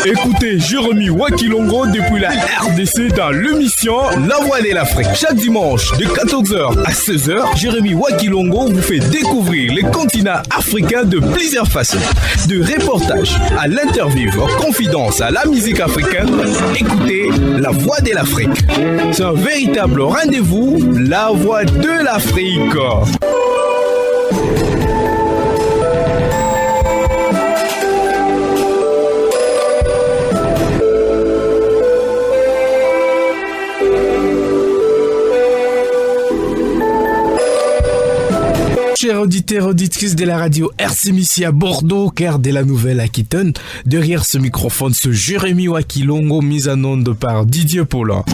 Écoutez Jérémy Wakilongo depuis la RDC dans l'émission La Voix de l'Afrique. Chaque dimanche de 14h à 16h, Jérémy Wakilongo vous fait découvrir les continents africains de plusieurs façons. De reportages à l'interview, en confidence à la musique africaine, écoutez La Voix de l'Afrique. C'est un véritable rendez-vous, La Voix de l'Afrique. Chers auditeurs, auditrices de la radio RCM ici à Bordeaux, cœur de la Nouvelle-Aquitaine. Derrière ce microphone, ce Jérémy Wakilongo, mis en onde par Didier Paulin.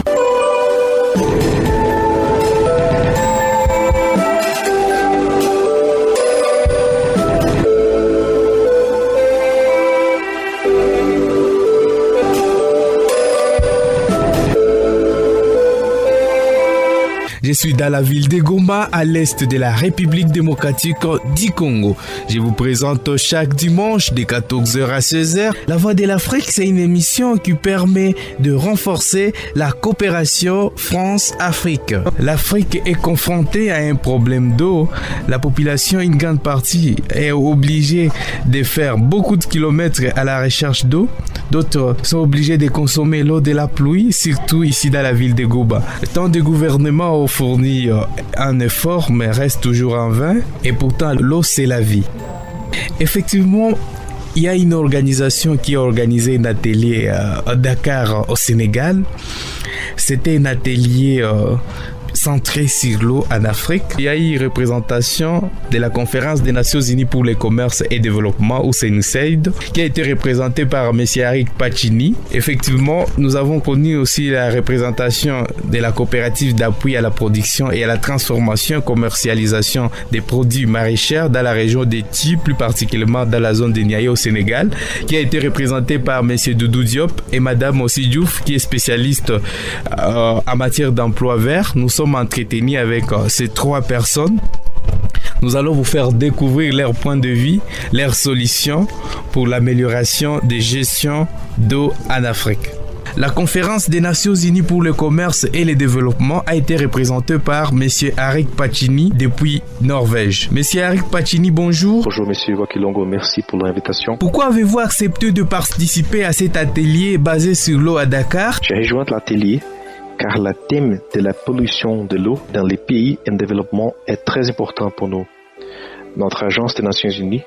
Je suis dans la ville de Goma, à l'est de la République démocratique du Congo. Je vous présente chaque dimanche de 14h à 16h. La Voix de l'Afrique, c'est une émission qui permet de renforcer la coopération France-Afrique. L'Afrique est confrontée à un problème d'eau. La population, une grande partie, est obligée de faire beaucoup de kilomètres à la recherche d'eau. D'autres sont obligés de consommer l'eau de la pluie, surtout ici dans la ville de Goma. Tant de gouvernements ont fourni un effort, mais reste toujours en vain. Et pourtant, l'eau, c'est la vie. Effectivement, il y a une organisation qui a organisé un atelier à Dakar, au Sénégal. C'était un atelier centré sur l'eau en Afrique. Il y a eu représentation de la conférence des Nations Unies pour le commerce et développement, ou USAID, qui a été représentée par M. Arik Pachini. Effectivement, nous avons connu aussi la représentation de la coopérative d'appui à la production et à la transformation et commercialisation des produits maraîchers dans la région de Ti, plus particulièrement dans la zone de Niayes au Sénégal, qui a été représentée par M. Doudou Diop et Mme Ossi Diouf, qui est spécialiste en matière d'emploi vert. Nous sommes entretenus avec ces trois personnes. Nous allons vous faire découvrir leur point de vue, leurs solutions pour l'amélioration des gestions d'eau en Afrique. La conférence des Nations Unies pour le commerce et le développement a été représentée par M. Arik Pachini depuis Norvège. M. Arik Pachini, bonjour. Bonjour M. Wakilongo, merci pour l'invitation. Pourquoi avez-vous accepté de participer à cet atelier basé sur l'eau à Dakar? J'ai rejoint l'atelier car le thème de la pollution de l'eau dans les pays en développement est très important pour nous. Notre agence des Nations Unies,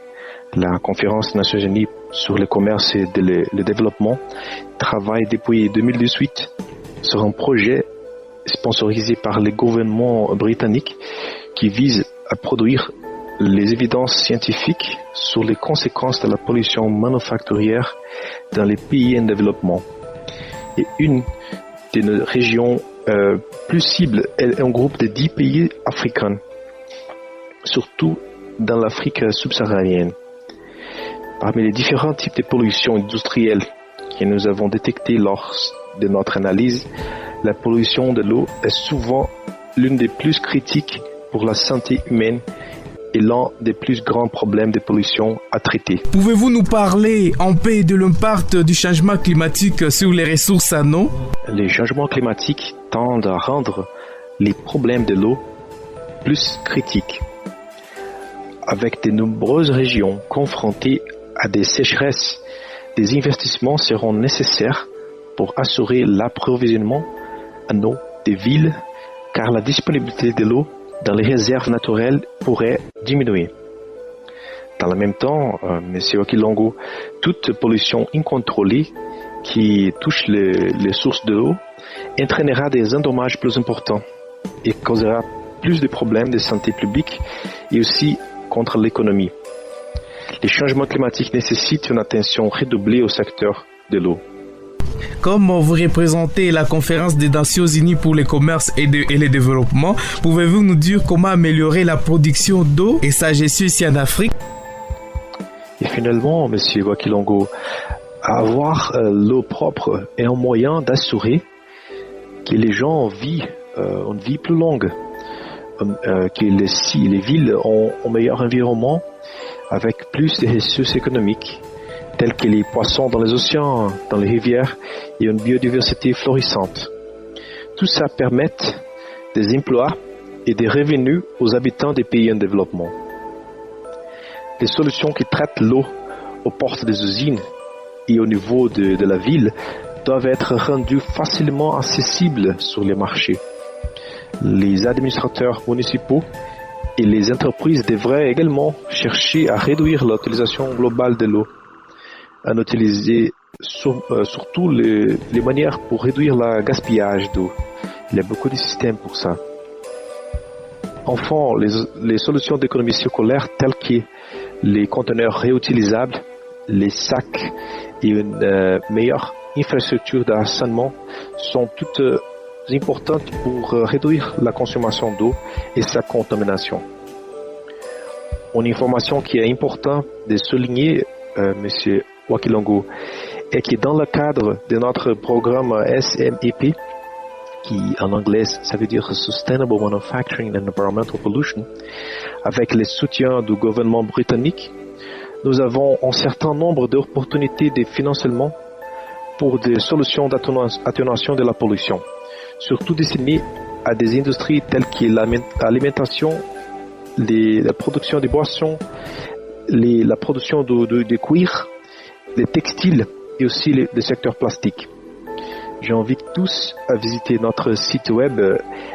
la conférence des Nations Unies sur le commerce et le développement, travaille depuis 2018 sur un projet sponsorisé par le gouvernement britannique qui vise à produire les évidences scientifiques sur les conséquences de la pollution manufacturière dans les pays en développement. Et une de nos régions plus cibles est un groupe de 10 pays africains, surtout dans l'Afrique subsaharienne. Parmi les différents types de pollution industrielle que nous avons détectés lors de notre analyse, la pollution de l'eau est souvent l'une des plus critiques pour la santé humaine et l'un des plus grands problèmes de pollution à traiter. Pouvez-vous nous parler un peu de l'impact du changement climatique sur les ressources en eau? Les changements climatiques tendent à rendre les problèmes de l'eau plus critiques, avec de nombreuses régions confrontées à des sécheresses. Des investissements seront nécessaires pour assurer l'approvisionnement en eau des villes, car la disponibilité de l'eau dans les réserves naturelles pourrait diminuer. Dans le même temps, M. Wakilongo, toute pollution incontrôlée qui touche les sources d'eau entraînera des endommages plus importants et causera plus de problèmes de santé publique et aussi contre l'économie. Les changements climatiques nécessitent une attention redoublée au secteur de l'eau. Comme vous représentez la conférence des Nations Unies pour le commerce et le développement, pouvez-vous nous dire comment améliorer la production d'eau et sa gestion ici en Afrique? Et finalement, M. Wakilongo, avoir l'eau propre est un moyen d'assurer que les gens vivent une vie plus longue. que les villes ont un meilleur environnement avec plus de ressources économiques, tels que les poissons dans les océans, dans les rivières et une biodiversité florissante. Tout ça permet des emplois et des revenus aux habitants des pays en développement. Les solutions qui traitent l'eau aux portes des usines et au niveau de la ville doivent être rendues facilement accessibles sur les marchés. Les administrateurs municipaux et les entreprises devraient également chercher à réduire l'utilisation globale de l'eau, à utiliser surtout les manières pour réduire le gaspillage d'eau. Il y a beaucoup de systèmes pour ça. Enfin, les solutions d'économie circulaire telles que les conteneurs réutilisables, les sacs et une meilleure infrastructure d'assainissement sont toutes importantes pour réduire la consommation d'eau et sa contamination. Une information qui est importante de souligner, M. Wakilongo, est que dans le cadre de notre programme SMEP, qui en anglais ça veut dire Sustainable Manufacturing and Environmental Pollution, avec le soutien du gouvernement britannique, nous avons un certain nombre d'opportunités de financement pour des solutions d'atténuation de la pollution, surtout destinées à des industries telles que l'alimentation, la production de boissons, la production de cuir, les textiles et aussi le secteur plastique. J'invite tous à visiter notre site web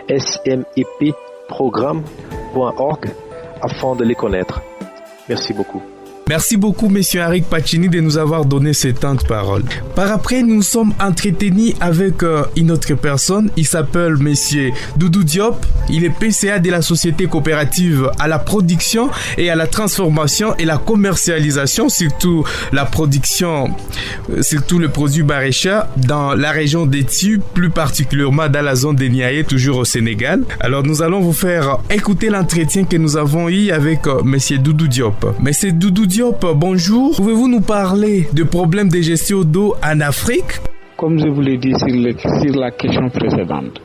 smepprogramme.org afin de les connaître. Merci beaucoup. Merci beaucoup, Monsieur Arik Pacini, de nous avoir donné ces temps de parole. Par après, nous sommes entretenus avec une autre personne. Il s'appelle Monsieur Doudou Diop. Il est PCA de la Société coopérative à la production et à la transformation et la commercialisation, surtout la production, surtout le produit maraîcher dans la région d'Étiu, plus particulièrement dans la zone de Niayes, toujours au Sénégal. Alors, nous allons vous faire écouter l'entretien que nous avons eu avec Monsieur Doudou Diop. Monsieur Doudou Diop, bonjour. Pouvez-vous nous parler de problèmes de gestion d'eau en Afrique? Comme je vous l'ai dit sur la question précédente,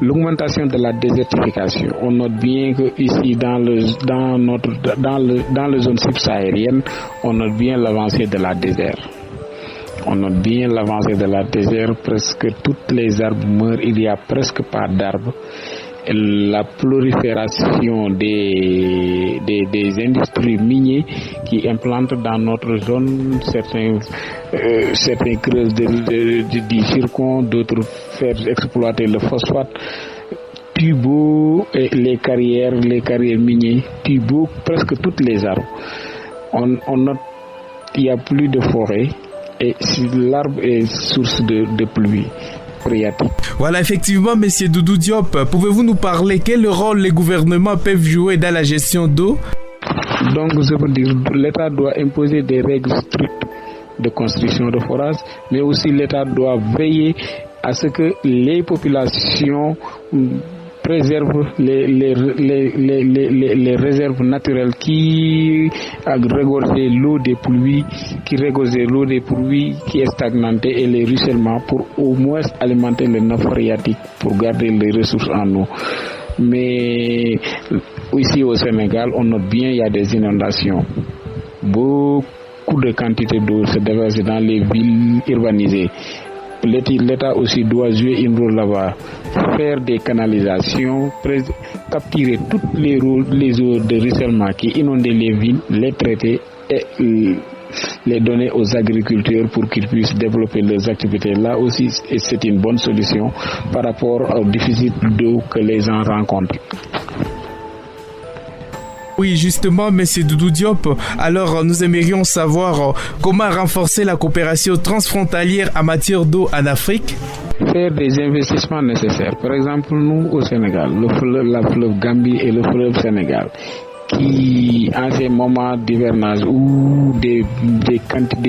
l'augmentation de la désertification, on note bien que ici dans les zones subsahariennes, on note bien l'avancée de la désert. On note bien l'avancée de la désert, presque toutes les arbres meurent, il n'y a presque pas d'arbres. La prolifération des industries minières qui implantent dans notre zone, certains creusent du zircon, d'autres faire exploiter le phosphate. Tubo, les carrières minières, Tubo, presque toutes les arbres. On note qu'il n'y a plus de forêt et l'arbre est source de pluie. Voilà, effectivement, Monsieur Doudou Diop, pouvez-vous nous parler quel rôle les gouvernements peuvent jouer dans la gestion d'eau? Donc, je veux dire, l'État doit imposer des règles strictes de construction de forages, mais aussi l'État doit veiller à ce que les populations préservent les réserves naturelles qui regorgent l'eau des pluies, qui est stagnante et les ruissellements pour au moins alimenter les nappes phréatiques pour garder les ressources en eau. Mais ici au Sénégal, on note bien il y a des inondations. Beaucoup de quantités d'eau se déversent dans les villes urbanisées. L'État aussi doit jouer un rôle là-bas, faire des canalisations, capturer toutes les eaux de ruissellement qui inondent les villes, les traiter et les donner aux agriculteurs pour qu'ils puissent développer leurs activités. Là aussi, c'est une bonne solution par rapport au déficit d'eau que les gens rencontrent. Oui, justement, Monsieur Doudou Diop, alors nous aimerions savoir comment renforcer la coopération transfrontalière en matière d'eau en Afrique. Faire des investissements nécessaires. Par exemple, nous au Sénégal, la fleuve Gambie et le fleuve Sénégal, qui en ces moments d'hivernage où des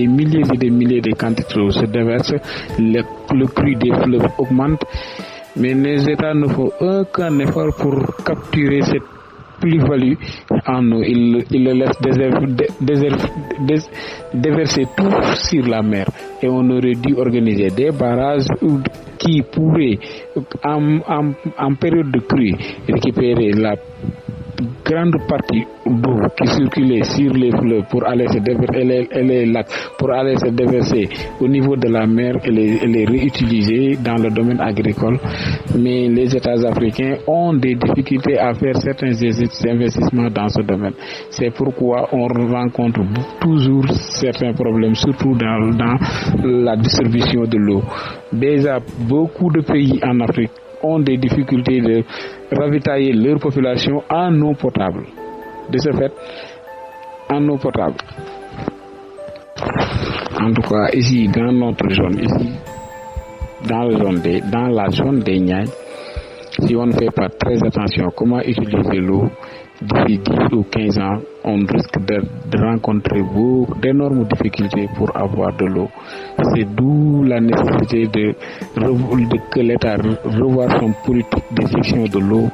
milliers et des milliers de quantités d'eau se déversent, le cru des fleuves augmente, mais les États ne font aucun effort pour capturer cette plus-value en eau. Ils le laissent déverser tout sur la mer et on aurait dû organiser des barrages qui pourrait en période de crue récupérer la grande partie d'eau qui circulait sur les fleuves pour aller se déverser, les lacs pour aller se déverser au niveau de la mer et les réutiliser dans le domaine agricole. Mais les États africains ont des difficultés à faire certains investissements dans ce domaine. C'est pourquoi on rencontre toujours certains problèmes, surtout dans la distribution de l'eau. Déjà, beaucoup de pays en Afrique ont des difficultés de ravitailler leur population en eau potable. De ce fait, en eau potable. En tout cas, ici, dans notre zone, dans la zone des Niayes, si on ne fait pas très attention à comment utiliser l'eau, d'ici 10 ou 15 ans, on risque de rencontrer d'énormes difficultés pour avoir de l'eau. C'est d'où la nécessité que l'État revoie son politique de gestion de l'eau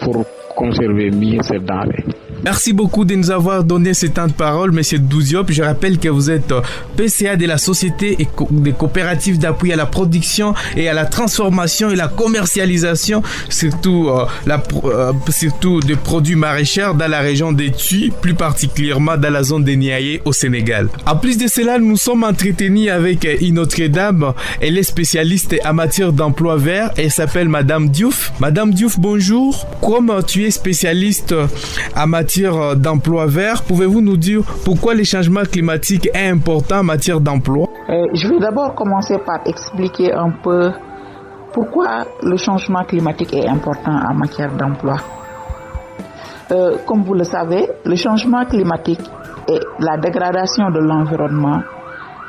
pour conserver mieux cette denrée. Merci beaucoup de nous avoir donné ce temps de parole, Monsieur Douziop. Je rappelle que vous êtes PCA de la Société des coopératives d'appui à la production et à la transformation et la commercialisation, surtout de produits maraîchers dans la région des Tuy, plus particulièrement dans la zone des Niayes au Sénégal. En plus de cela, nous sommes entretenus avec une autre dame. Elle est spécialiste en matière d'emploi vert. Elle s'appelle Madame Diouf. Madame Diouf, bonjour. Comme tu es spécialiste en matière d'emploi vert, pouvez-vous nous dire pourquoi le changement climatique est important en matière d'emploi? Je vais d'abord commencer par expliquer un peu pourquoi le changement climatique est important en matière d'emploi. Comme vous le savez, le changement climatique et la dégradation de l'environnement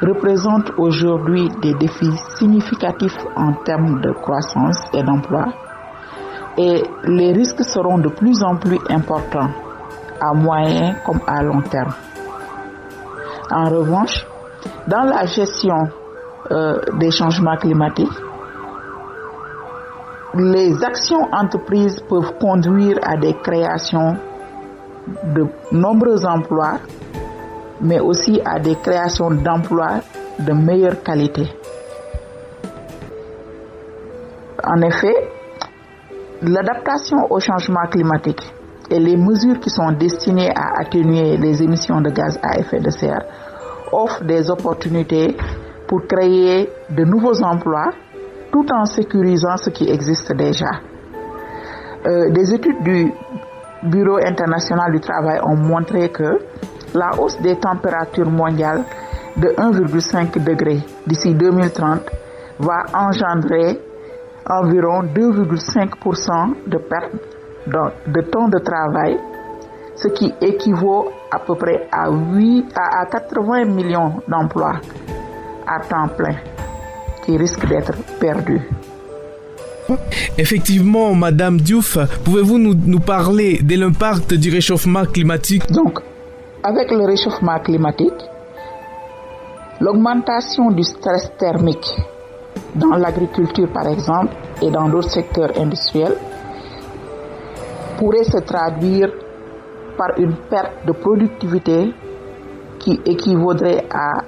représentent aujourd'hui des défis significatifs en termes de croissance et d'emploi, et les risques seront de plus en plus importants à moyen comme à long terme. En revanche, dans la gestion des changements climatiques, les actions entreprises peuvent conduire à des créations de nombreux emplois, mais aussi à des créations d'emplois de meilleure qualité. En effet, l'adaptation au changement climatique et les mesures qui sont destinées à atténuer les émissions de gaz à effet de serre offrent des opportunités pour créer de nouveaux emplois tout en sécurisant ce qui existe déjà. Des études du Bureau international du travail ont montré que la hausse des températures mondiales de 1,5 degré d'ici 2030 va engendrer environ 2,5% de perte de temps de travail, ce qui équivaut à peu près à 80 millions d'emplois à temps plein qui risquent d'être perdus. Effectivement, Madame Diouf, pouvez-vous nous parler de l'impact du réchauffement climatique? Donc, avec le réchauffement climatique, l'augmentation du stress thermique dans l'agriculture par exemple et dans d'autres secteurs industriels pourrait se traduire par une perte de productivité qui équivaudrait à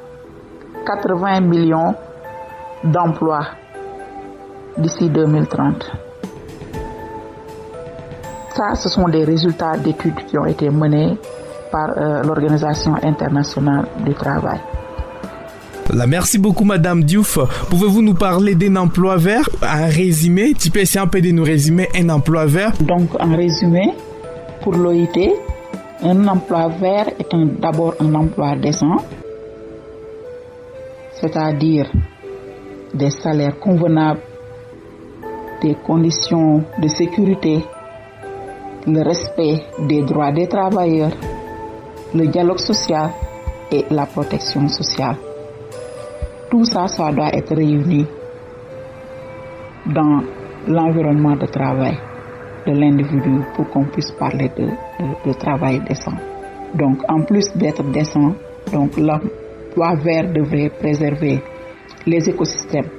80 millions d'emplois d'ici 2030. Ça, ce sont des résultats d'études qui ont été menées par l'Organisation internationale du travail. Merci beaucoup, Madame Diouf. Pouvez-vous nous parler d'un emploi vert? En résumé, tu peux essayer un peu de nous résumer un emploi vert? Donc, en résumé, pour l'OIT, un emploi vert est d'abord un emploi décent, c'est-à-dire des salaires convenables, des conditions de sécurité, le respect des droits des travailleurs, le dialogue social et la protection sociale. Tout ça, ça doit être réuni dans l'environnement de travail de l'individu pour qu'on puisse parler de travail décent. Donc, en plus d'être décent, donc l'emploi vert devrait préserver les écosystèmes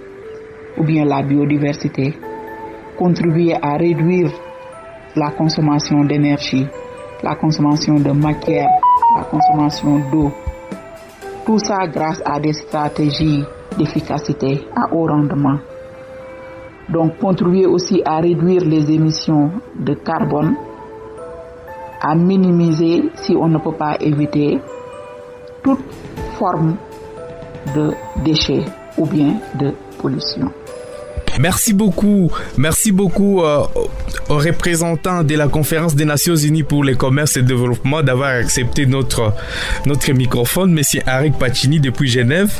ou bien la biodiversité, contribuer à réduire la consommation d'énergie, la consommation de matière, la consommation d'eau. Tout ça grâce à des stratégies d'efficacité à haut rendement Donc contribuer aussi à réduire les émissions de carbone, à minimiser, si on ne peut pas éviter, toute forme de déchets ou bien de pollution. Merci beaucoup aux représentants de la Conférence des Nations Unies pour le commerce et le développement d'avoir accepté notre microphone, Monsieur Arik Pacini depuis Genève.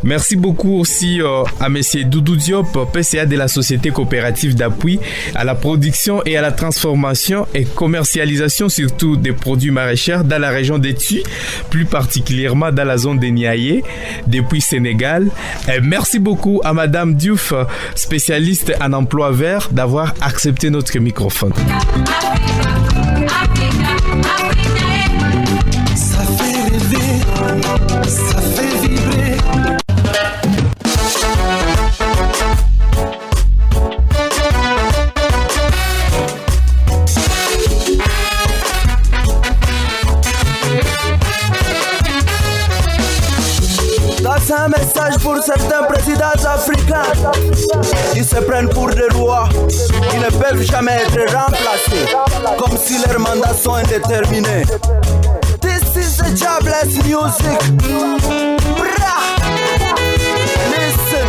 Merci beaucoup aussi à Monsieur Doudou Diop, PCA de la Société coopérative d'appui à la production et à la transformation et commercialisation surtout des produits maraîchers dans la région d'Etu, plus particulièrement dans la zone de Niayé, depuis Sénégal. Et merci beaucoup à Madame Diouf, spécialiste en emploi vert, d'avoir accepté notre microphone. Ça fait rêver, ça fait vibrer. C'est un message pour certains présidents africains qui se prennent pour des rois, qui ne peuvent jamais être remplacés, comme si leurs mandats sont indéterminés. This is a jobless music. Bra. Listen.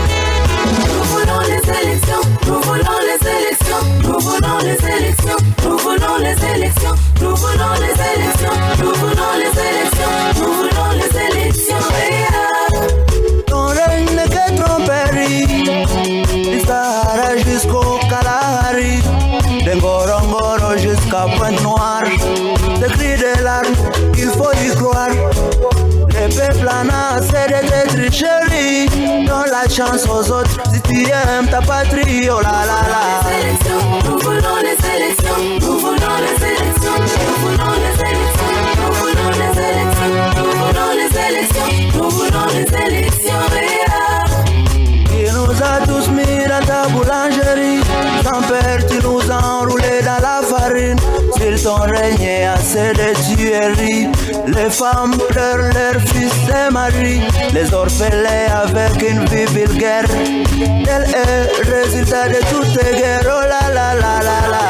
Nous voulons les élections, nous voulons les élections, nous voulons les élections, nous voulons les élections, nous voulons les élections, nous voulons les élections, nous voulons les élections. Ton règne n'est que tromperie, du Sahara jusqu'au Kalahari, de Ngorongoro jusqu'à Pointe-Noire, des cris de larmes, il faut y croire. Les peuples en a assez de tes tricheries, donne la chance aux autres si tu aimes ta patrie, oh la la la. Nous voulons les élections, nous voulons les élections, nous voulons les élections, nous voulons les élections, nous voulons les élections, nous voulons les élections. Il nous a tous mis dans ta boulangerie, sans peur tu nous as enroulés dans la farine. S'il t'en régnait assez de tueries, les femmes pleurent leurs fils et maris, les orphelins avec une vie vulgaire. Tel est le résultat de toutes tes guerres, oh la la la la la.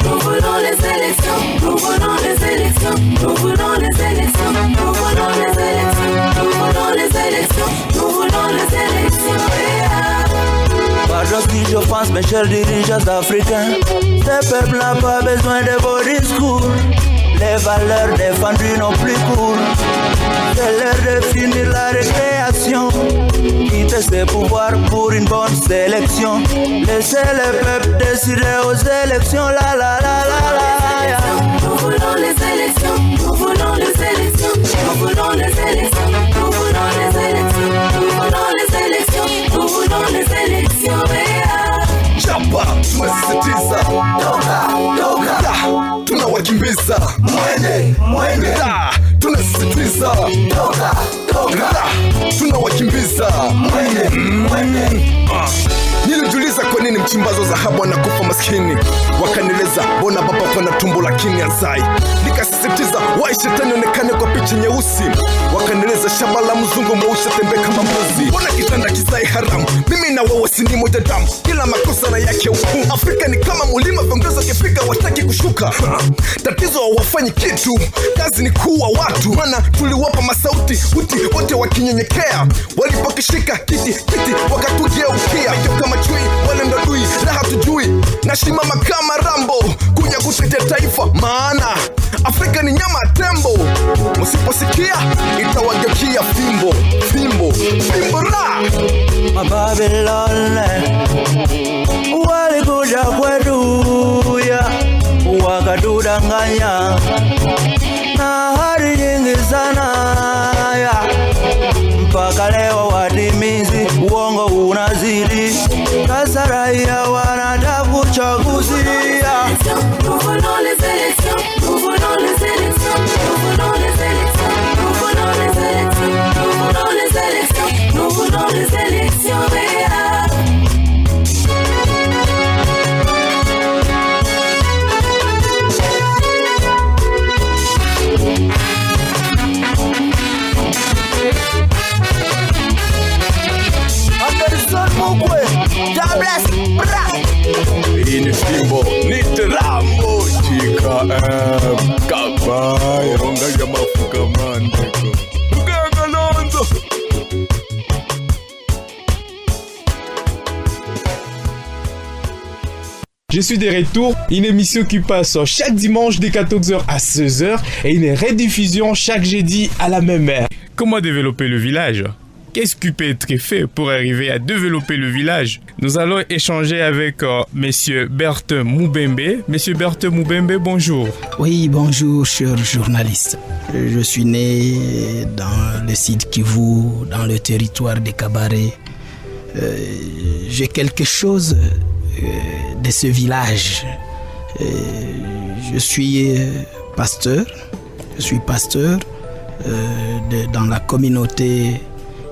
Nous voulons les élections, nous voulons les élections, nous voulons les élections, nous voulons les élections, nous voulons les élections, nous voulons les élections. Pardon si j'offense mes chers dirigeants africains, ces peuples n'ont pas besoin de vos discours. Les valeurs défendues n'ont plus cours. C'est l'heure de finir la récréation, quitter ses pouvoirs pour une bonne sélection. Laissez le peuple décider aux élections, la la la la la. Nous voulons les élections, nous voulons les élections, nous voulons les élections, nous voulons les élections, nous voulons les élections, nous voulons les élections. Chapa, tunasisitiza toka, tunawakimbiza mwende, tunasisitiza toka, tunawakimbiza mwende. Nilijiuliza kwa nini mchimbazo dhahabu anakufa maskini, wakanieleza bona baba pana tumbo lakini azai. Nikasisitiza wai shetani onekane kwa picha nyeusi, wakanieleza shamba la mzungu mweusi tembe kama mbuzi. Bona kitanda kisai haramu, mimi na wewe si ni moja damu, kila makosa na yake hukumu. Afrika ni kama mulima, viongozi wakifika wataki kushuka. Tatizo hawafanyi kitu, kazi ni kuua watu. Maana tuliwapa masauti uti wote wakinyenyekea, walipokishika kiti wakatugeukia. Kama chui wale ndo dui na hatujui, nashimama kama Rambo kuja kutetea taifa, maana Afrika ni nyama tembo. Msiposikia itawageukia fimbo ra. Babylon walikuja kwetu ya wakatudanganya na ahadi nyingi sana ya, mpaka leo watimizi, uongo unazidi, sasa raia wanataka uchaguzi. Nous voulons les élections, nous voulons les élections, nous voulons les élections, nous voulons les élections, nous voulons les élections, nous voulons les élections. Anderson Mugwe, God bless. chafuka mandeko ukakalonzo. Je suis de retour, une émission qui passe chaque dimanche de 14h à 16h et une rediffusion chaque jeudi à la même heure. Comment développer le village ? Qu'est-ce qui peut être fait pour arriver à développer le village? Nous allons échanger avec Monsieur Berthe Moubembe. Monsieur Berthe Moubembe, bonjour. Oui, bonjour, cher journaliste. Je suis né dans le Sud Kivu, dans le territoire de Kabare. J'ai quelque chose de ce village. Je suis pasteur. Je suis pasteur dans la communauté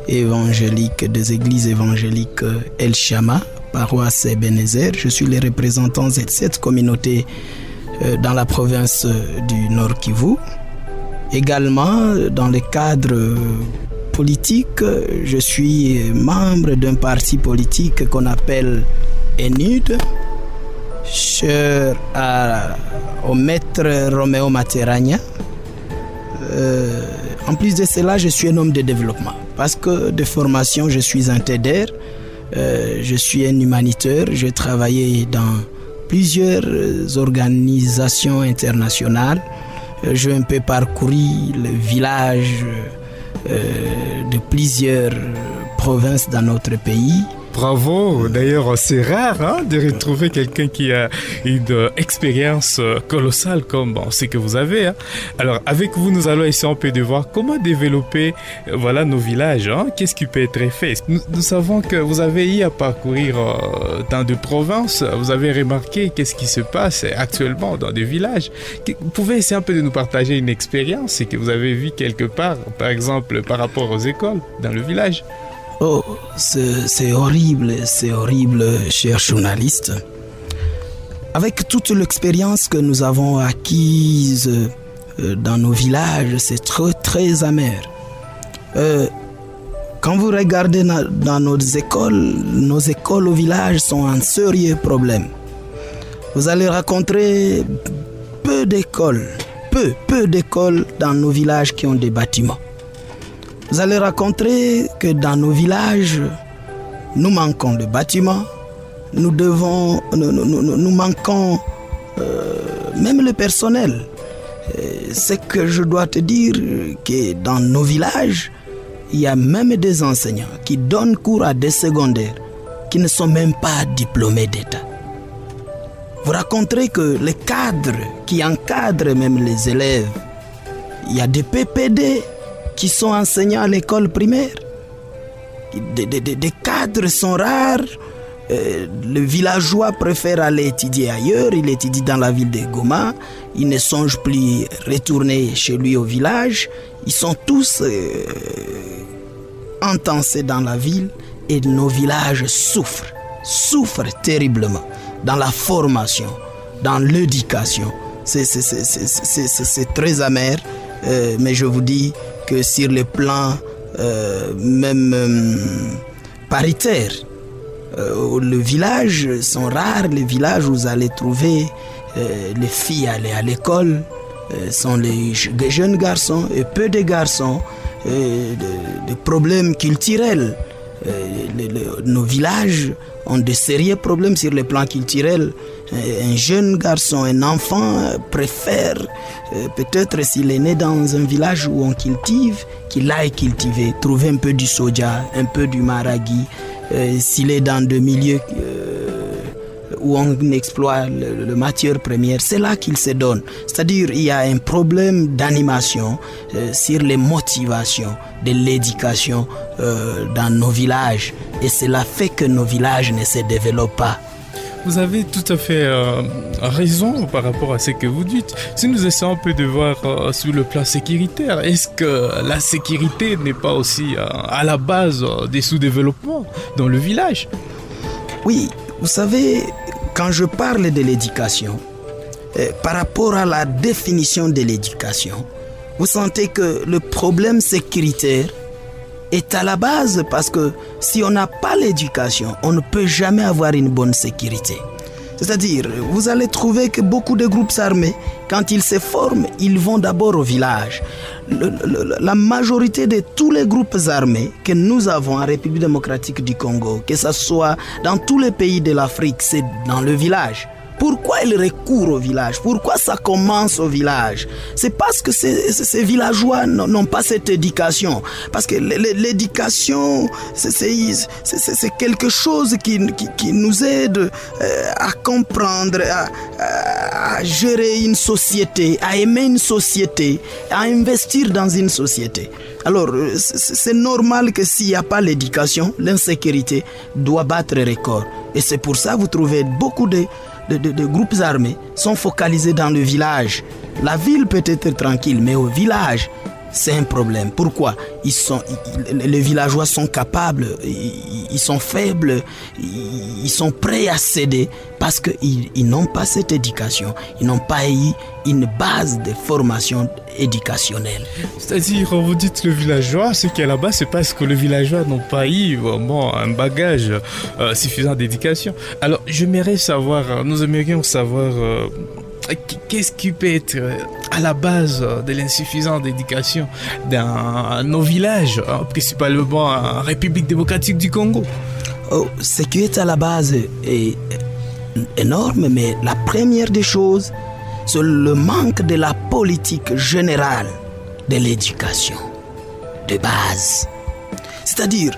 évangélique des églises évangéliques El Shama, paroisse Ebenezer. Je suis le représentant de cette communauté dans la province du Nord Kivu. Également, dans le cadre politique, je suis membre d'un parti politique qu'on appelle ENUD, cher au maître Roméo Materagna. En plus de cela, je suis un homme de développement parce que de formation, je suis un TEDer, je suis un humanitaire, j'ai travaillé dans plusieurs organisations internationales. J'ai un peu parcouru le village de plusieurs provinces dans notre pays. Bravo, d'ailleurs c'est rare de retrouver quelqu'un qui a une expérience colossale comme ce que vous avez. Alors avec vous, nous allons essayer un peu de voir comment développer nos villages. Qu'est-ce qui peut être fait? Nous savons que vous avez eu à parcourir dans des provinces, vous avez remarqué qu'est-ce qui se passe actuellement dans des villages. Vous pouvez essayer un peu de nous partager une expérience que vous avez vue quelque part, par exemple par rapport aux écoles dans le village? Oh, c'est horrible, cher journaliste. Avec toute l'expérience que nous avons acquise dans nos villages, c'est très, très amer. Quand vous regardez dans nos écoles au village sont un sérieux problème. Vous allez rencontrer peu d'écoles dans nos villages qui ont des bâtiments. Vous allez rencontrer que dans nos villages, nous manquons de bâtiments, nous manquons même le personnel. C'est que je dois te dire que dans nos villages, il y a même des enseignants qui donnent cours à des secondaires qui ne sont même pas diplômés d'État. Vous rencontrez que les cadres qui encadrent même les élèves, il y a des PPD qui sont enseignants à l'école primaire. Des cadres sont rares. Le villageois préfère aller étudier ailleurs. Il étudie dans la ville de Goma. Il ne songe plus retourner chez lui au village. Ils sont tous entassés dans la ville et nos villages souffrent terriblement dans la formation, dans l'éducation. C'est très amer, mais je vous dis que sur le plan paritaire, les villages sont rares. Les villages où vous allez trouver les filles aller à l'école sont les jeunes garçons et peu de garçons. Des problèmes culturels. Nos villages ont de sérieux problèmes sur le plan culturel. Un jeune garçon, un enfant préfère, peut-être s'il est né dans un village où on cultive, qu'il aille cultiver, trouver un peu du soja, un peu du maragui. S'il est dans des milieux où on exploite le matière première, c'est là qu'il se donne. C'est-à-dire il y a un problème d'animation sur les motivations de l'éducation dans nos villages. Et cela fait que nos villages ne se développent pas. Vous avez tout à fait raison par rapport à ce que vous dites. Si nous essayons un peu de voir sur le plan sécuritaire, est-ce que la sécurité n'est pas aussi à la base des sous-développements dans le village? Oui, vous savez, quand je parle de l'éducation, par rapport à la définition de l'éducation, vous sentez que le problème sécuritaire est à la base, parce que si on n'a pas l'éducation, on ne peut jamais avoir une bonne sécurité. C'est-à-dire, vous allez trouver que beaucoup de groupes armés, quand ils se forment, ils vont d'abord au village. la majorité de tous les groupes armés que nous avons en République démocratique du Congo, que ce soit dans tous les pays de l'Afrique, c'est dans le village. Pourquoi ils recourent au village? Pourquoi ça commence au village? C'est parce que ces villageois n'ont pas cette éducation. Parce que l'éducation, c'est quelque chose qui nous aide à comprendre, à gérer une société, à aimer une société, à investir dans une société. Alors, c'est normal que s'il n'y a pas l'éducation, l'insécurité doit battre record. Et c'est pour ça que vous trouvez beaucoup de groupes armés sont focalisés dans le village. La ville peut être tranquille, mais au village, c'est un problème. Pourquoi? Les villageois sont capables, ils sont faibles, ils sont prêts à céder parce qu'ils n'ont pas cette éducation, ils n'ont pas eu une base de formation éducationnelle. C'est-à-dire, quand vous dites le villageois, ce qui est là-bas, c'est parce que les villageois n'ont pas eu vraiment un bagage suffisant d'éducation. Alors, nous aimerions savoir qu'est-ce qui peut être à la base de l'insuffisance d'éducation dans nos villages, principalement en République démocratique du Congo. Ce qui est à la base est énorme, mais la première des choses, c'est le manque de la politique générale de l'éducation de base. C'est-à-dire,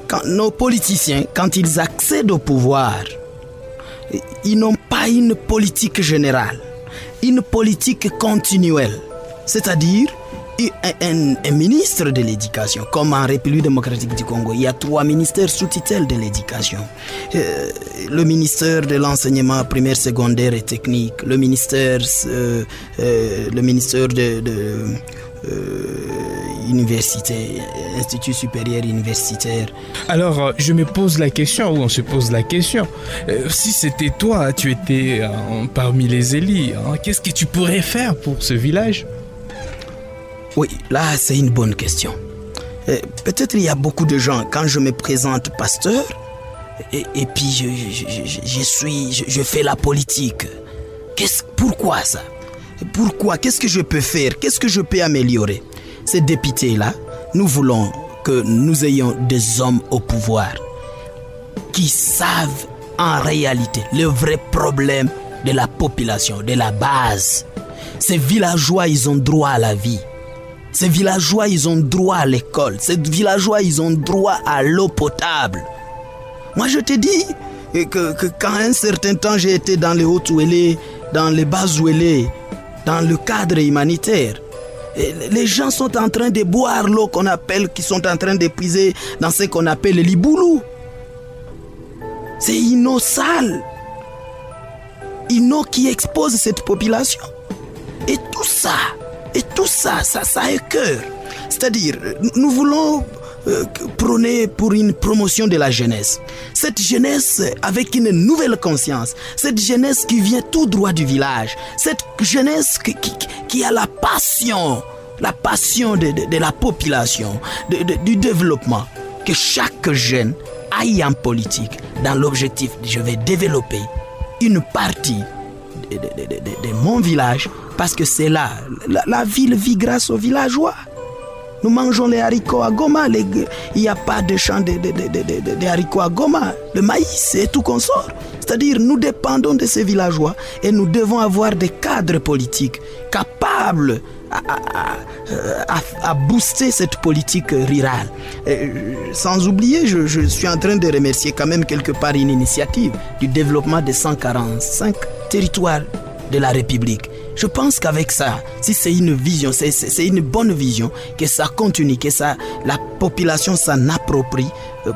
quand nos politiciens, quand ils accèdent au pouvoir, ils n'ont pas une politique générale, une politique continuelle. C'est-à-dire, un ministre de l'éducation, comme en République démocratique du Congo, il y a 3 ministères sous tutelle de l'éducation. Le ministère de l'enseignement primaire, secondaire et technique, le ministère de université, institut supérieur universitaire. Alors, je me pose la question, ou on se pose la question, si c'était toi, tu étais parmi les élus, qu'est-ce que tu pourrais faire pour ce village? Oui, là, c'est une bonne question. Peut-être il y a beaucoup de gens, quand je me présente pasteur, et puis je fais la politique. Pourquoi ça? Pourquoi? Qu'est-ce que je peux faire? Qu'est-ce que je peux améliorer? Ces députés-là, nous voulons que nous ayons des hommes au pouvoir qui savent en réalité le vrai problème de la population, de la base. Ces villageois, ils ont droit à la vie. Ces villageois, ils ont droit à l'école. Ces villageois, ils ont droit à l'eau potable. Moi, je te dis que quand un certain temps, j'ai été dans les Hautes-Ouélé, dans les Bas-Ouélé, dans le cadre humanitaire, les gens sont en train de boire l'eau qui sont en train d'épuiser dans ce qu'on appelle le Liboulou. C'est une eau sale. Une eau qui expose cette population. Et tout ça, ça écœure. C'est-à-dire, nous voulons prôner pour une promotion de la jeunesse. Cette jeunesse avec une nouvelle conscience. Cette jeunesse qui vient tout droit du village. Cette jeunesse qui a la passion de la population, du développement. Que chaque jeune aille en politique dans l'objectif de je vais développer une partie de mon village, parce que c'est là, la ville vit grâce aux villageois. Nous mangeons les haricots à Goma, il n'y a pas de champ de haricots à Goma, le maïs et tout consort. C'est-à-dire, nous dépendons de ces villageois et nous devons avoir des cadres politiques capables à booster cette politique rurale. Sans oublier, je suis en train de remercier quand même quelque part une initiative du développement des 145 territoires de la République. Je pense qu'avec ça, si c'est une vision, c'est une bonne vision, que ça continue, que la population s'en approprie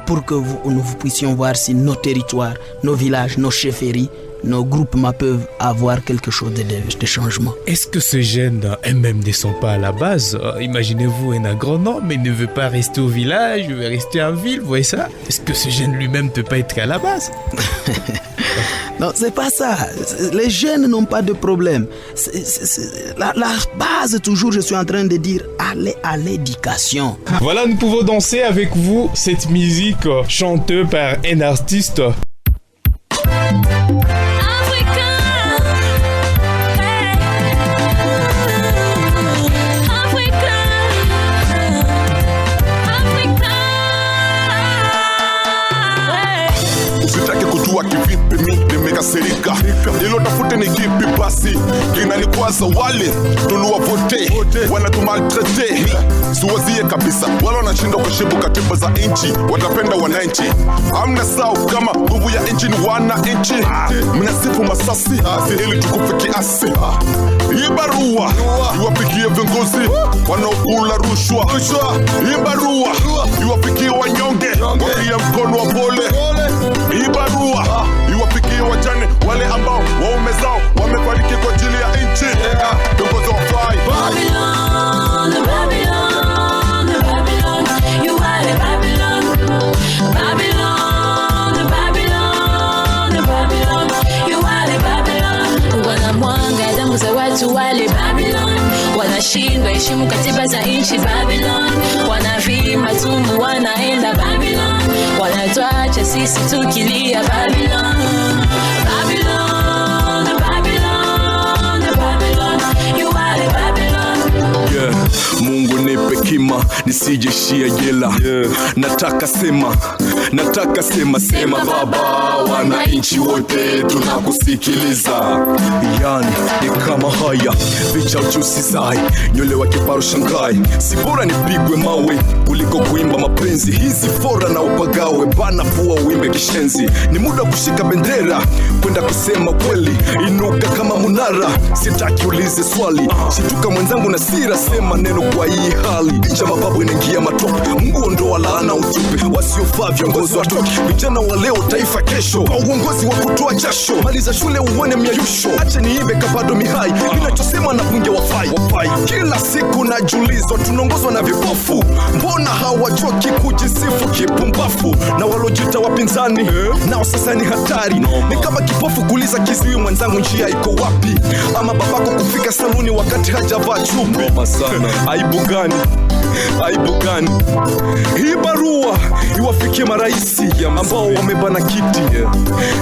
pour que nous puissions voir si nos territoires, nos villages, nos chefferies, nos groupements peuvent avoir quelque chose de changement. Est-ce que ces jeunes eux-mêmes ne sont pas à la base? Imaginez-vous un agronome, il ne veut pas rester au village, il veut rester en ville, vous voyez ça? Est-ce que ce jeune lui-même ne peut pas être à la base? Non, c'est pas ça. Les jeunes n'ont pas de problème. La base, toujours, je suis en train de dire, allez à l'éducation. Voilà, nous pouvons danser avec vous cette musique chantée par un artiste. Africa, nawaza wale tuliwavote wanatumaltrete. Siwazie kabisa wale wanashindwa kushibu katiba za nchi, watapenda wananchi. Amna sao kama nguvu ya nchi ni wananchi. Mnasifu masasi ili tukufe kiasi. Hii barua iwafikie viongozi wanaokula rushwa. Hii barua iwafikie wanyonge wakia mkono wa pole. Hii barua iwafikie wajane wale ambao waume zao wamefariki kwa ajili ya nchi. Viongozi wafai. Babylon, Babylon, Babylon, you are the Babylon. Babylon, Babylon, Babylon, you are the Babylon. Wanamwanga damu za watu wale Babylon. Wanashindwa heshimu katiba za nchi Babylon. Wanavima tumbo wanaenda Babylon. Wanatuacha sisi tukilia Babylon. Babylon, Babylon, Babylon, you are the Babylon. Yeah. Mungu nipe kima nisijeshia jela. Nataka sema baba, wananchi wote tunakusikiliza. Yani ni kama haya vicha uchusi sai nywele wa kiparo Shanghai. Si bora nipigwe mawe kuliko kuimba mapenzi. Hizi fora na upagawe bana fua uimbe kishenzi. Ni muda kushika bendera kwenda kusema kweli. Inuka kama munara, sitaki ulize swali. Shituka mwenzangu na sira, sema neno kwa hii hali. Nja mababu inaingia matope, Mungu ondoa laana utupe. Wasiofaa viongozi watoke, vijana wa leo taifa kesho. Kwa uongozi wa kutoa jasho, maliza shule uone miayusho. Acha niibe kabado mihai, ninachosema na bunge wafai. Kila siku najulizwa tunaongozwa na vipofu. Mbona hawachoki kujisifu kipumbafu? Na walojita wapinzani nao sasa ni hatari. Ni kama kipofu kuuliza kiziwi mwenzangu njia iko wapi? Ama babako kufika saluni wakati hajavaa chupi. Aibu gani? Aibu gani? Hii barua iwafikie maraisi ambao wamebana kiti.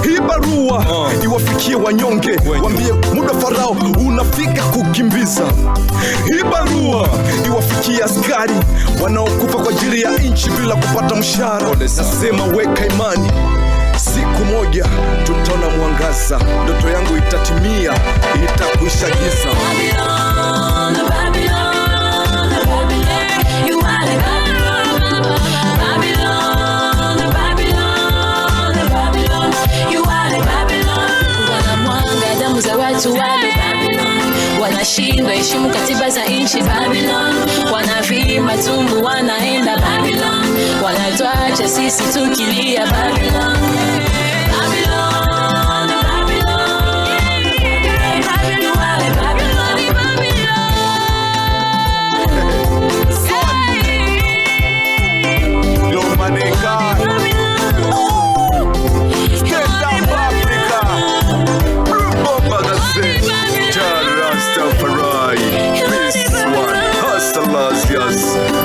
Hii barua iwafikie wanyonge, waambie muda farao unafika kukimbiza. Hii barua iwafikie askari wanaokufa kwa ajili ya nchi bila kupata mshahara. Nasema weka imani, siku moja tutaona mwangaza. Ndoto yangu itatimia, itakuisha giza. Babylon, Babylon, Babylon, you are the Babylon. Babylon, Babylon, Babylon, you are the Babylon. Wanamwanga damu za watu wale Babylon. Wanashindwa heshimu katiba za nchi Babylon. Wanavima tumbo wanaenda Babylon. Wanatuacha sisi tukilia Babylon. Babylon, Babylon, you are the Babylon, Babylon. Yo maneka, get down Africa. Rumba Gazette, Rastafari. Peace one, hustlers, yes.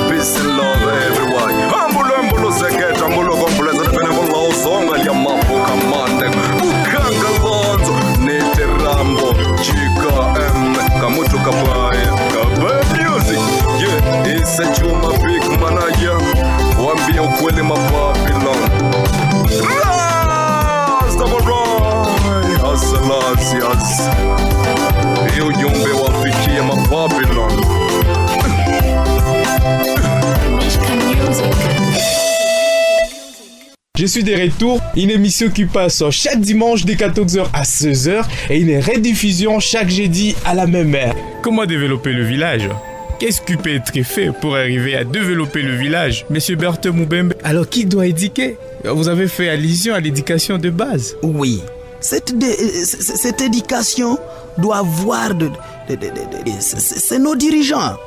Peace and love everyone. Ambulo seketa, ambulo kompleza, dependable songa ya mapo kamande. Bukanga lonzo, nete rambo, chika kamutu kabaye. Kabaye music, yeah. It's a Juma big manager. Wambia ukweli Babylon. Rastafari, hustlers, yes. Hiyo ujumbe wafikie Babylon. Je suis de retour, une émission qui passe chaque dimanche de 14h à 16h et une rediffusion chaque jeudi à la même heure. Comment développer le village? Qu'est-ce qui peut être fait pour arriver à développer le village, Monsieur Berthe Moubembe? Alors qui doit éduquer? Vous avez fait allusion à l'éducation de base. Oui, cette éducation doit avoir c'est nos dirigeants.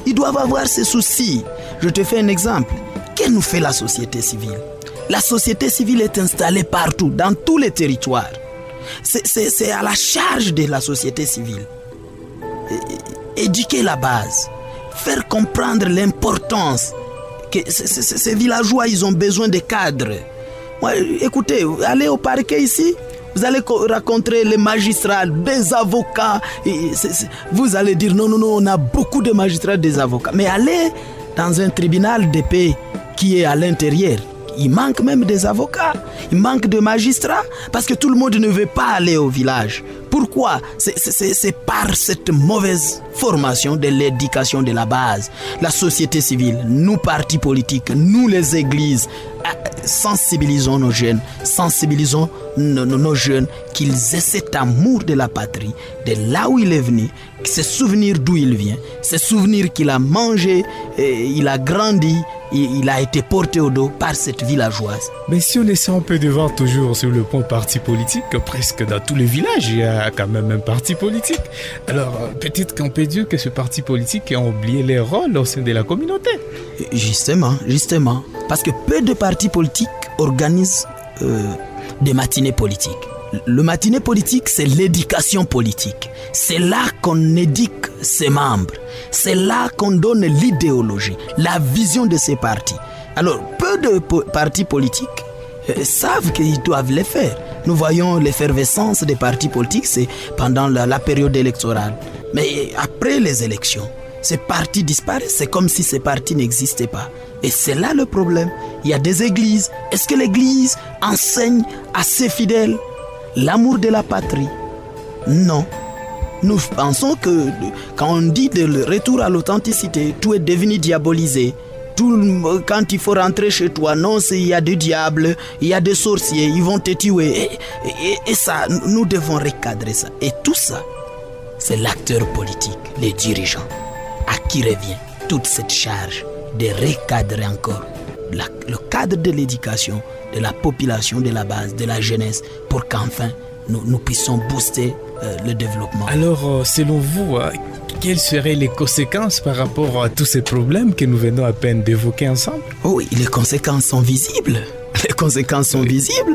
Ils doivent avoir ces soucis. Je te fais un exemple. Qu'est-ce que nous fait la société civile? La société civile est installée partout, dans tous les territoires. C'est à la charge de la société civile. Éduquer la base, faire comprendre l'importance que ces villageois, ils ont besoin de cadres. Moi, écoutez, allez au parquet ici, vous allez rencontrer les magistrats, des avocats. Vous allez dire non, on a beaucoup de magistrats, des avocats. Mais allez dans un tribunal de paix qui est à l'intérieur. Il manque même des avocats, il manque de magistrats parce que tout le monde ne veut pas aller au village. Pourquoi? C'est par cette mauvaise formation de l'éducation de la base. La société civile, nous partis politiques, nous les églises, sensibilisons nos jeunes, sensibilisons nos jeunes qu'ils aient cet amour de la patrie, de là où il est venu, se souvenir d'où il vient, se souvenir qu'il a mangé, il a grandi, il a été porté au dos par cette villageoise. Mais si on essaie un peu de voir toujours sur le point parti politique, presque dans tous les villages, il y a quand même un parti politique. Alors, peut-être qu'on peut dire que ce parti politique a oublié les rôles au sein de la communauté. Justement. Parce que peu de partis politiques organisent des matinées politiques. Le matiné politique, c'est l'éducation politique. C'est là qu'on éduque ses membres. C'est là qu'on donne l'idéologie, la vision de ces partis. Alors, peu de partis politiques savent qu'ils doivent les faire. Nous voyons l'effervescence des partis politiques, c'est pendant la période électorale. Mais après les élections, ces partis disparaissent. C'est comme si ces partis n'existaient pas. Et c'est là le problème. Il y a des églises. Est-ce que l'église enseigne à ses fidèles l'amour de la patrie? Non. Nous pensons que quand on dit de retour à l'authenticité, tout est devenu diabolisé. Quand il faut rentrer chez toi, non, il y a des diables, il y a des sorciers, ils vont te tuer. Et ça, nous devons recadrer ça. Et tout ça, c'est l'acteur politique, les dirigeants, à qui revient toute cette charge de recadrer encore le cadre de l'éducation, de la population, de la base, de la jeunesse, pour qu'enfin nous puissions booster le développement. Alors, selon vous, quelles seraient les conséquences par rapport à tous ces problèmes que nous venons à peine d'évoquer ensemble? Oui, les conséquences sont visibles. Les conséquences sont visibles.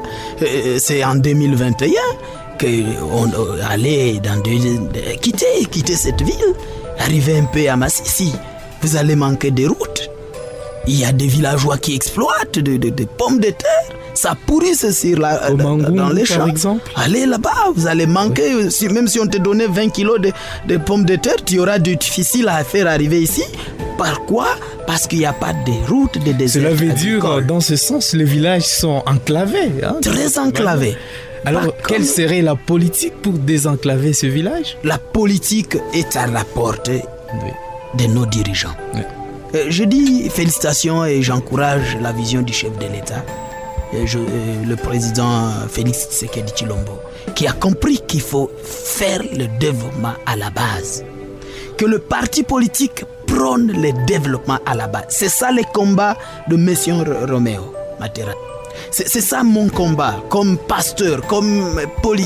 C'est en 2021 qu'on allait quitter cette ville, arriver un peu à Massissi. Vous allez manquer des routes. Il y a des villageois qui exploitent des pommes de terre. Ça pourrisse dans les champs. Par exemple. Allez là-bas, vous allez manquer. Même si on te donnait 20 kilos de pommes de terre, tu auras du difficile à faire arriver ici. Par quoi? Parce qu'il n'y a pas de route, de désert. Cela veut dire, dans ce sens, les villages sont enclavés. Très enclavés. Alors, quelle serait la politique pour désenclaver ce village? La politique est à la portée de nos dirigeants. Oui. Je dis félicitations et j'encourage la vision du chef de l'État, le président Félix Tshisekedi Tshilombo, qui a compris qu'il faut faire le développement à la base. Que le parti politique prône le développement à la base. C'est ça le combat de M. Roméo Matera. C'est ça mon combat, comme pasteur, comme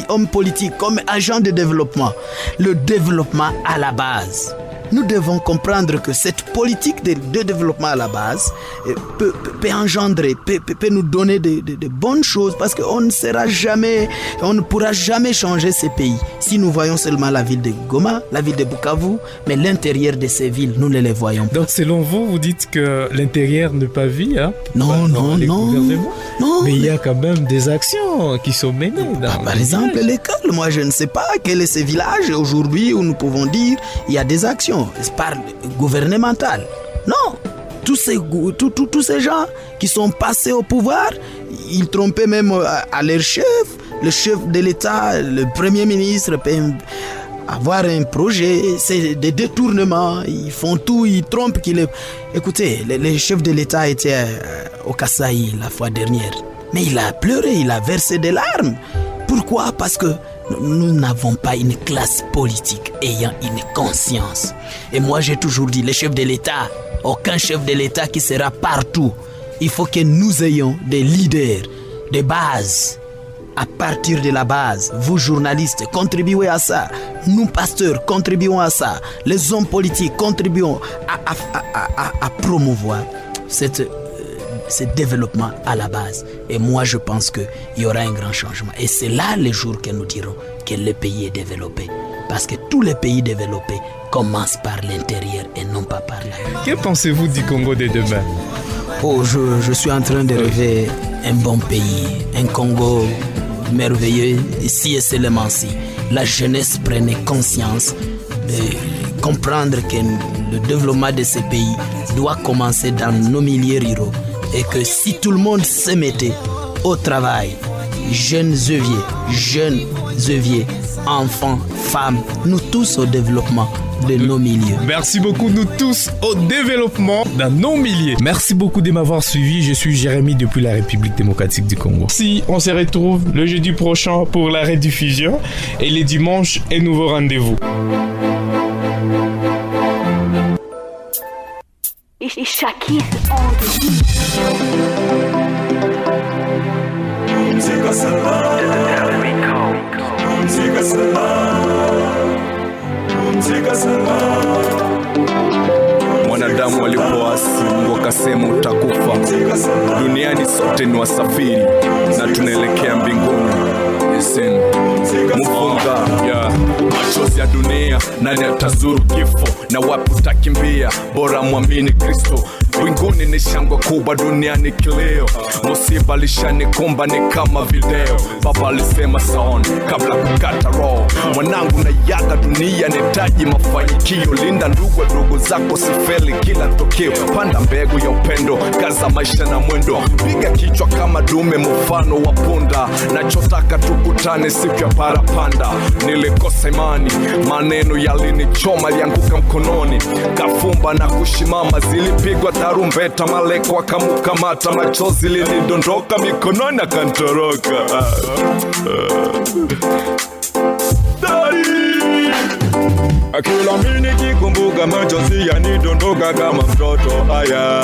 homme politique, comme agent de développement. Le développement à la base. Nous devons comprendre que cette politique de développement à la base peut engendrer, peut nous donner de bonnes choses, parce qu'on ne pourra jamais changer ces pays si nous voyons seulement la ville de Goma, la ville de Bukavu, mais l'intérieur de ces villes, nous ne les voyons pas. Donc selon vous dites que l'intérieur n'est pas vu, hein? Non. Mais il y a quand même des actions qui sont menées. Par exemple, l'école, moi je ne sais pas quel est ce village aujourd'hui où nous pouvons dire il y a des actions. Par gouvernemental. Non, tous ces gens qui sont passés au pouvoir, ils trompaient même à leur chef. Le chef de l'État, le premier ministre peut avoir un projet, c'est des détournements, ils font tout, ils trompent. Écoutez, le chef de l'État était au Kasaï la fois dernière, mais il a pleuré, il a versé des larmes. Pourquoi? Parce que nous n'avons pas une classe politique ayant une conscience. Et moi j'ai toujours dit, le chef de l'État, aucun chef de l'État qui sera partout. Il faut que nous ayons des leaders de base. À partir de la base, vous journalistes, contribuez à ça. Nous pasteurs, contribuons à ça. Les hommes politiques, contribuons à promouvoir ce développement à la base. Et moi je pense qu'il y aura un grand changement. Et c'est là le jour que nous dirons que le pays est développé. Parce que tous les pays développés commencent par l'intérieur et non pas par là. Que pensez-vous du Congo de demain? Je suis en train de rêver un bon pays, un Congo merveilleux, si et seulement si la jeunesse prenait conscience de comprendre que le développement de ces pays doit commencer dans nos milieux ruraux. Et que si tout le monde se mettait au travail, jeunes œuvriers, jeunes œuviers, enfants, femmes, nous tous au développement de nos milieux. Merci beaucoup, nous tous au développement dans nos milieux. Merci beaucoup de m'avoir suivi. Je suis Jérémy depuis la République démocratique du Congo. Si on se retrouve le jeudi prochain pour la rediffusion et le dimanche, un nouveau rendez-vous. Shakir on the Mwanadamu alipoasi, Mungu akasema utakufa. Duniani sote ni wasafiri na tunaelekea mbinguni. Listen, mfunga machozi ya dunia, nani atazuru kifo na wapi utakimbia? Bora muamini Kristo. Mbinguni ni shangwe kubwa, duniani kilio. Musiba lishanikumba ni kama video. Baba alisema saon kabla kukata roho. Mwanangu na yaga dunia nitaji mafanikio. Linda ndugu zako sifeli kila tokeo. Panda mbegu ya upendo, kaza maisha na mwendo. Piga kichwa kama dume mfano wa punda. Nachotaka tukutane siku ya parapanda. Nilikosa imani, maneno yalinichoma, lianguka mkononi. Kafumba na kushimama, zilipigwa tarumbeta, maleko akamukamata, machozi linidondoka mikononi akantoroka. Kila mimi nikikumbuka machozi yanidondoka kama mtoto. Aya,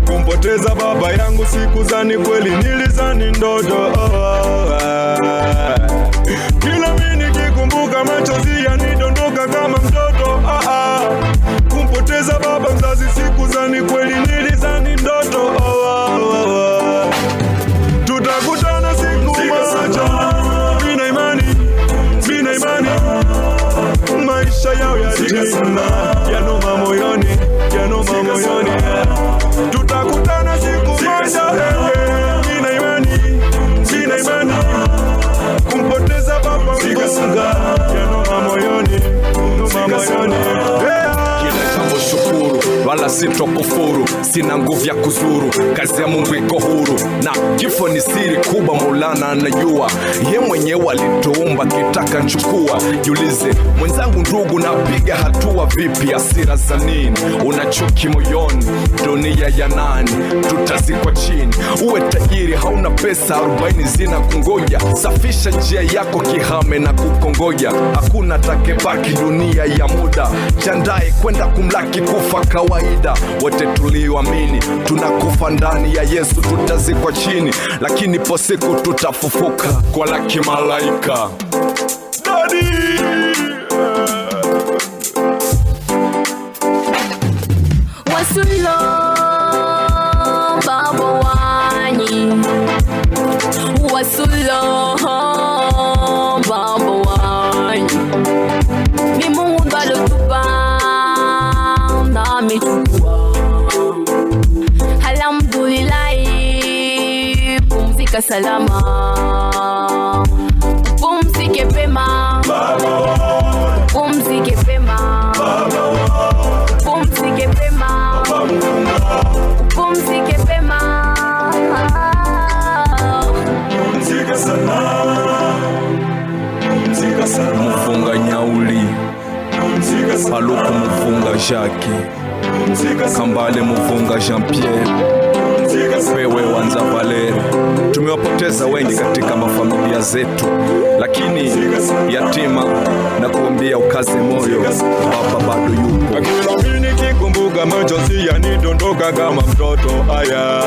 kumpoteza baba yangu sikuzani kweli, nilizani ndoto. Kila mimi nikikumbuka machozi yanidondoka kama mtoto. Kumpoteza baba mzazi sikuzani kweli, nilizani ndoto. Tutakutana siku moja. Mina imani maisha yao yatima, yanoma moyoni. Tutakutana siku moja. Mina imani kumpoteza baba mfunga, yanoma moyoni. Kila jambo shukuru, wala sitokufuru. Sina nguvu ya kuzuru, kazi ya Mungu iko huru. Na kifo ni siri kubwa, Maulana anajua. Ye mwenyewe alituumba, kitaka nchukua. Jiulize mwenzangu, ndugu, napiga hatua vipi? Hasira za nini? Una chuki moyoni, dunia ya nani? Tutazikwa chini. Uwe tajiri hauna pesa, 40 zina kungoja. Safisha njia yako kihame na kukongoja. Hakuna takebaki, dunia ya muda. Jandae kwenda kumlaki kufa kawaida. Wote tulioamini tunakufa ndani ya Yesu, tutazikwa chini, lakini po siku tutafufuka kwa laki malaika. Daddy! Wasulo baba wanyi, wasulo baba wanyi. Ni Mungu alotupa na ametupa. Alhamdulillah, pumzika salama, pumzike pema, pumzike pema, pumzike pema, pumzike pema, pumzika salama, pumzika salama. Mfunga Nyauli, Paluku mfunga Jacques, Kambale mfunga Jean-Pierre, wewe Wanza Valeri. Tumewapoteza wengi katika mafamilia zetu, lakini yatima na kuambia ukaze moyo, baba bado yupo. Mimi nikikumbuka machozi yanidondoka kama mtoto. Aya,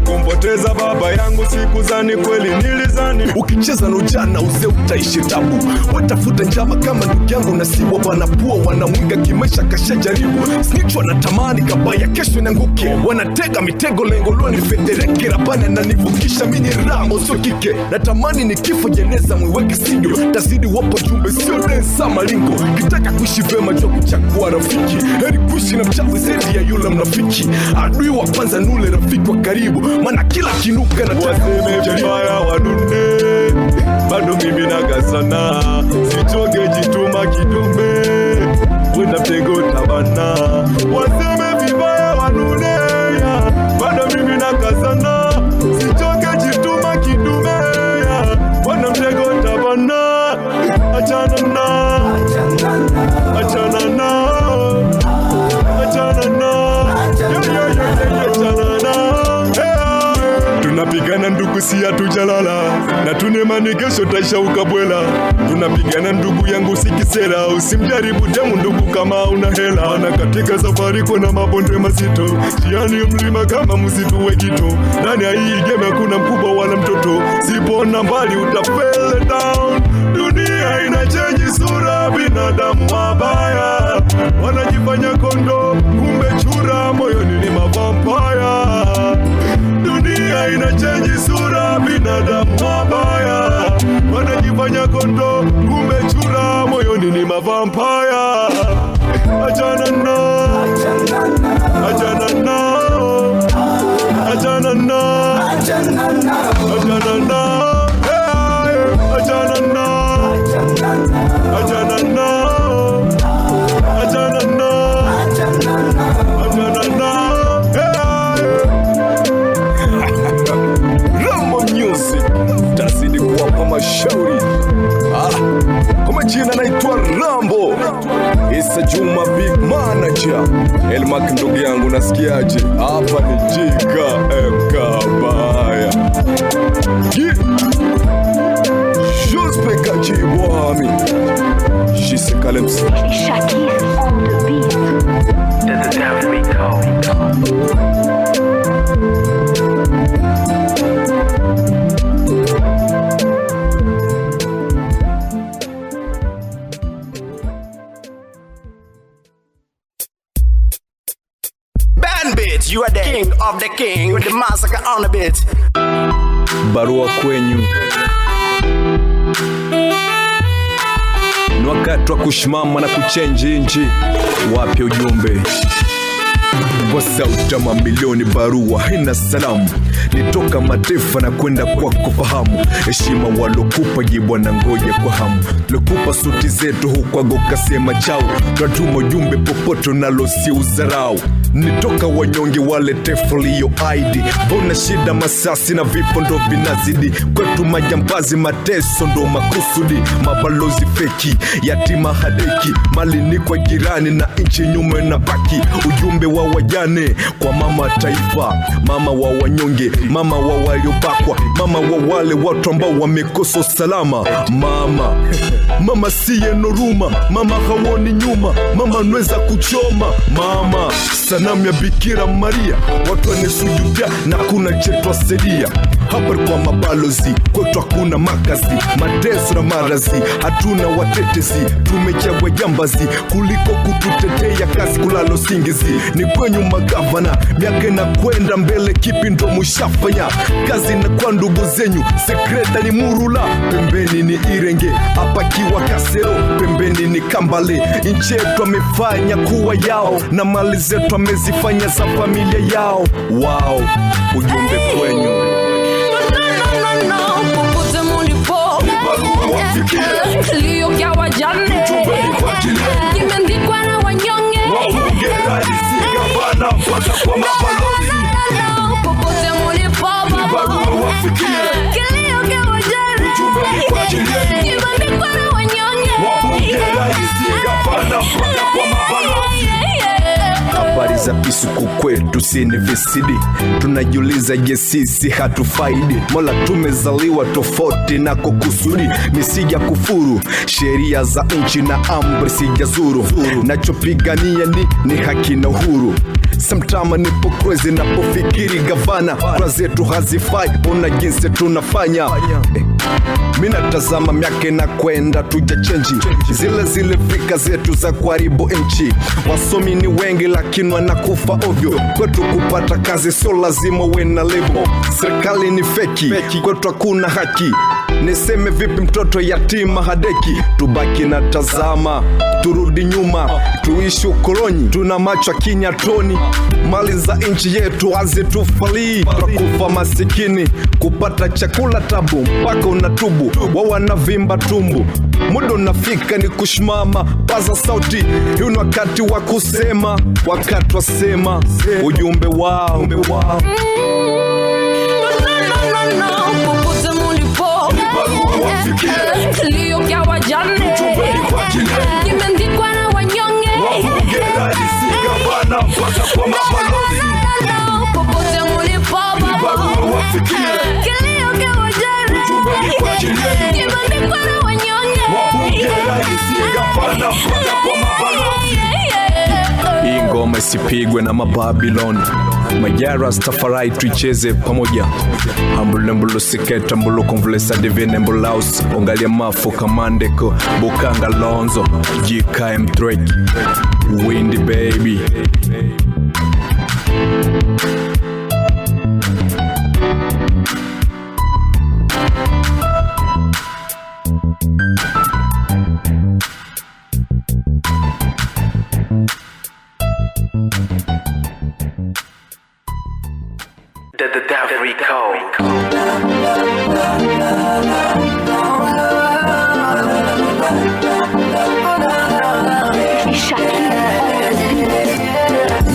kumpoteza baba yangu sikuzani kweli, nilizani. Ukicheza na ujana uzee utaishi tabu. Watafuta njama kama ndugu yangu na siwa wanapua, wanamwiga kimesha kasha jaribu. Snitch wanatamani kabaya kesho inanguke, wanatega mitego lengo loni federeke. Rabana na nivukisha mini ramo sio kike, natamani ni kifo jeneza mwiweke sindio. Tazidi wapo jumbe sio densa malingo, kitaka kuishi vema jua kuchagua rafiki. Heri kuishi na mchawi zaidi ya yule mnafiki. Adui wa kwanza nule rafiki wa karibu, maana kila kinuka na waseme vibaya wanune. Bado mimi nakazana, sichoke jituma kidume, wenda mtego tabana. Waseme vibaya wanune, bado mimi nakazana, sichoke jituma kidume, wenda mtego tabana. sisi hatujalala na tunemani kesho taisha ukabwela. Tunapigana ndugu yangu sikisera, usimjaribu demu ndugu kama una hela. Na katika safari kuna mabonde mazito, jiani mlima kama msitu wekito. Ndani ya hii game hakuna mkubwa wala mtoto, sipona mbali utafell down. Dunia inachange sura, binadamu wabaya wanajifanya kondo, kumbe chura, moyoni ni mavampaya. Dunia inachange sura, binadamu wabaya wanajifanya kondo, kumbe chura, moyoni ni mavampaya. Achana nao, achana nao, achana nao, achana nao, achana nao, achana nao, achana nao, achana nao. Rambo Music tazidi kuwapa mashauri. Kwa majina naitwa Rambo Isa Juma, big manager. Elmak ndugu yangu, nasikiaje? Hapa ni Jika Mkabaya Jospeka Jibwami Shise Kalems Shakir on the beat. That's the devil we call. You are the king of the king with the massacre on the beat. Barua kwenyu. Ni wakati wa kushimama na kuchange nchi. Wapi ujumbe? Kwa sauti ya mamilioni, barua haina salamu, nitoka mataifa na kwenda kwa kufahamu. Heshima walokupa jibu na ngoja kwa hamu. Lokupa suti zetu hukwago kasema chao, tunatuma ujumbe popote nalo si uzarau. Nitoka wanyonge wale tefulio ID, bona shida masasi na vifo ndo vinazidi. Kwetu majambazi mateso ndo makusudi, mabalozi feki yatima hadeki, mali ni kwa jirani na nchi nyume na baki. Ujumbe wa wajane kwa mama taifa, mama wa wanyonge, mama wa waliobakwa, mama wa wale watu ambao wamekosa salama. Mama siye noruma, mama hawoni nyuma, mama nweza kuchoma. Mama sanamu ya Bikira Maria, watu wanesujudia na kuna chetwa sedia. Hapa kwa mabalozi, kwetu hakuna makazi, mateso na marazi, hatuna watetezi. Tumechagua jambazi kuliko kututetea kazi kulalo singizi. Ni kwenyu magavana, miaka na kwenda mbele, kipi ndo mushafanya? Kazi na kwa ndugu zenyu, sekreta ni Murula, pembeni ni Irenge, hapa kiwa Kasero, pembeni ni Kambale. Nchi yetu amefanya kuwa yao, na mali zetu amezifanya za familia yao. Wow, ujumbe kwenyu. Popote mulipo, kilio kya wajane kimeandikwa na wanyonge. Popote mulipo, kilio kya wajane kimeandikwa na wanyonge. Habari za pisuku kwetu sini visidi, tunajiuliza je sisi hatufaidi? Mola tumezaliwa tofauti na kukusudi, misija kufuru sheria za nchi na amri sijazuru. Nachopigania ni haki na uhuru. Sometimes nipo crazy napofikiri gavana, kwa zetu hazifai, ona jinsi tunafanya. Mina tazama miaka na kwenda tuja change, zile fika zetu za kuharibu nchi. Wasomi ni wengi lakini wanakufa ovyo, kwetu kupata kazi sio lazima uwe na level. Serikali ni feki, kwetu hakuna haki. Niseme vipi mtoto yatima hadeki? Tubaki na tazama, turudi nyuma, tuishi ukoloni, tuna macho kinyatoni. Mali za nchi yetu hazitufalii, tutakufa masikini, kupata chakula tabu, mpaka unatubu, wawa na vimba tumbu. Muda unafika ni kushimama, paza sauti, huu ni wakati wa kusema, wakati wa sema ujumbe wao. Popote mulipo, kilio kya wajane kimeandikwa na wanyonge. Popote mulipo, kilio kya Kimani kwa wanyonge. Wabunge raisi gavana mpaka kwa mabalozi. Hii ngoma isipigwe na mababiloni. Majara Stafari tuicheze pamoja. Hambule mbulu siketa mbulu konvulesa divine mbulaus. Ongalia mafu kamandeko Bukanga Lonzo GKM Drake Windy baby. The Devil Recall.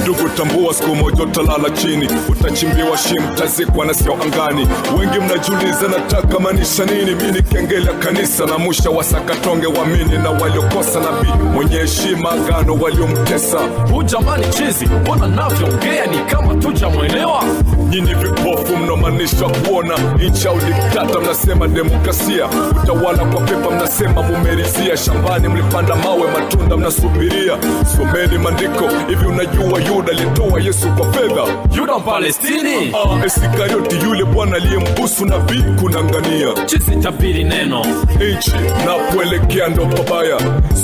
Ndugu tambua siku moja utalala chini, utachimbiwa shimo, utazikwa na sio angani. Wengi mnajiuliza nataka maanisha nini? Mimi ni kengele kanisa na musha wasakatonge waamini na waliokosa nabii mwenye heshima agano waliomtesa. Jamani chizi, mbona navyoongea ni kama tujamuelewa? Nyinyi vipofu mnomaanisha kuona nchi au diktata, mnasema demokrasia. Utawala kwa pepa mnasema mumerizia. Shambani mlipanda mawe, matunda mnasubiria. Someni maandiko, hivi unajua Yuda alitoa Yesu kwa fedha? Yuda Mpalestini? Iskarioti yule bwana aliyembusu nabii kunangania. Chizi tabiri neno. Nchi na kuelekea ndo pabaya.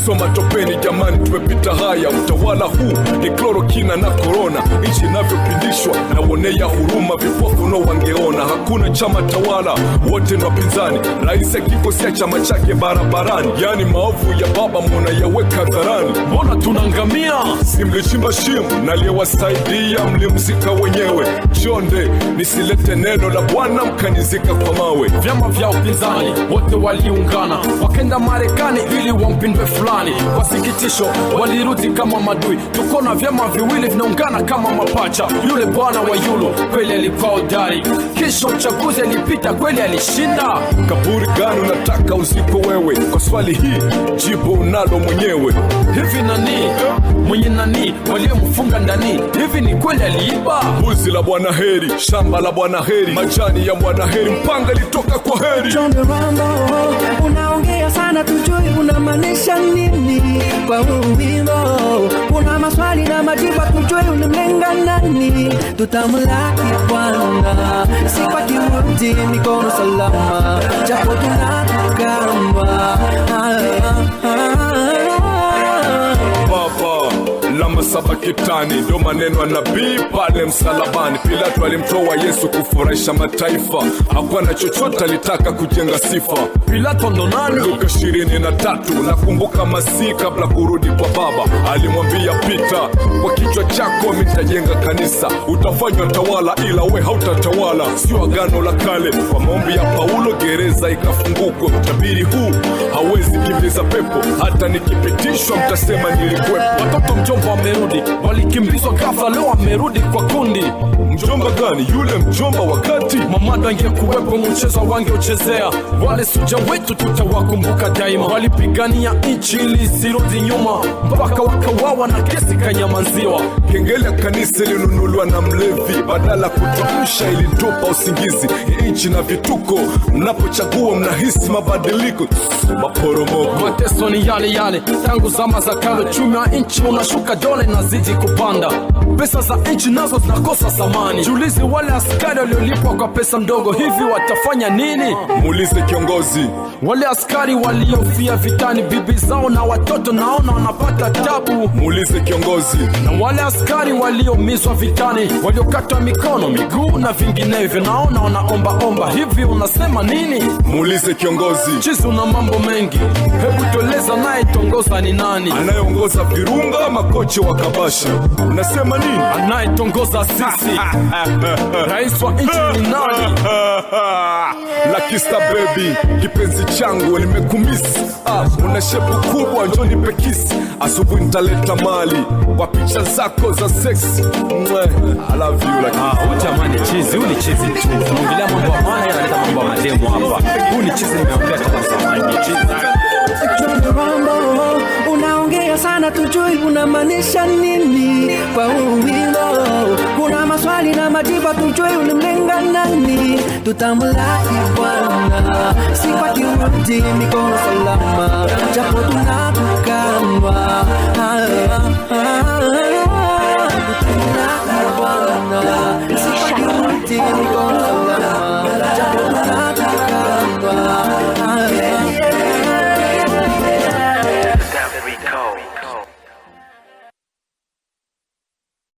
Soma topeni jamani, tumepita haya. Utawala huu ni klorokina na corona. Nchi inavyopindishwa na wonea huruma, vipofu no wangeona. Hakuna chama tawala, wote ni wapinzani. Rais akikosea chama chake barabarani. Yani maovu ya baba mwana yaweka dharani. Mbona tunangamia? Simlichimba shimo na aliyewasaidia mlimzika wenyewe. Chonde nisilete neno la Bwana mkanizika kwa mawe. Vyama vya upinzani wote waliungana, wakenda Marekani ili wampindwe fulani. Kwa sikitisho walirudi kama madui. Tuko na vyama viwili vinaungana kama mapacha. Yule bwana wa Yulu kweli alikuwa hodari, kisha uchaguzi alipita kweli alishinda. Kaburi gani unataka uziko wewe? Kwa swali hii jibu unalo mwenyewe. Hivi nani mwenye nani waliomfunga ndani? Hivi ni kweli aliiba? Buzi la Bwana heri, shamba la Bwana heri, majani ya Bwana heri, mpanga litoka kwa heri. John Rambo, unaongea sana tujui unamaanisha nini kwa wimbo. Kuna maswali na majibu tujui unamlenga nani. Tutamlaki Bwana, si kwa kimuti mikono salama, japo tunakamba. Baba lamba saba kitani, ndo maneno ya nabii pale msalabani. Pilato alimtoa Yesu kufurahisha mataifa, hakuwa na chochote, alitaka kujenga sifa. Pilato ndo nani? Luka 23. Nakumbuka Masihi kabla kurudi kwa Baba alimwambia Pita, kwa kichwa chako mimi nitajenga kanisa, utafanywa tawala ila we hautatawala. Sio agano la kale, kwa maombi ya Paulo gereza ikafunguka. Utabiri huu hawezi kimbiza pepo, hata nikipitishwa mtasema nilikuwepo. Watoto mjomba wamerudi, walikimbizwa ghafla, leo wamerudi kwa kundi. Mjomba gani? Yule mjomba wakati Mamadu angekuwepo mchezo wangeuchezea. Wale suja wetu tutawakumbuka daima, walipigania nchi ili isirudi nyuma, mpaka wakawawa na kesi kanyamaziwa. Kengele ya kanisa ilinunuliwa na mlevi, badala kutamsha ilitupa usingizi. Nchi na vituko, mnapochagua mnahisi mabadiliko, maporomoko. Mateso ni yale yale tangu zama za kale. Uchumi wa nchi unashuka, dole nazidi kupanda, pesa za nchi nazo zinakosa thamani. Jiulize wale askari waliolipwa kwa pesa ndogo, hivi watafanya nini? Muulize kiongozi. Wale askari waliofia vitani, bibi zao na watoto naona wanapata tabu. Muulize kiongozi. Na wale askari waliomizwa vitani, waliokatwa mikono, miguu na vinginevyo, naona wanaomba. Hivi unasema nini? Muulize kiongozi. Chizi una mambo mengi, hebu tueleza naye tongoza ni nani? Anayeongoza Virunga ama kocha wa Kabasha? Unasema nini? Anayetongoza sisi. Rais wa nchi ni nani? Lakista baby, kipenzi changu nimekumisi. Una shepu kubwa, njoo nipe kisi. Asubuhi nitaleta mali kwa picha zako za sexy. I love you like. Jamani chizi, huu ni chizi tu. Tunaongelea mambo ya maana, yanaleta mambo ya mademo hapa. Huu ni chizi nimeongea tangu zamani. John Rambo, unaongea sana tujui unamaanisha nini kwa wimbo. Kuna maswali na majibu tujui unamlenga nani. Tutamlaki Bwana, si kwa turudi mikono salama, japo tunatukanwa. Turudi mikono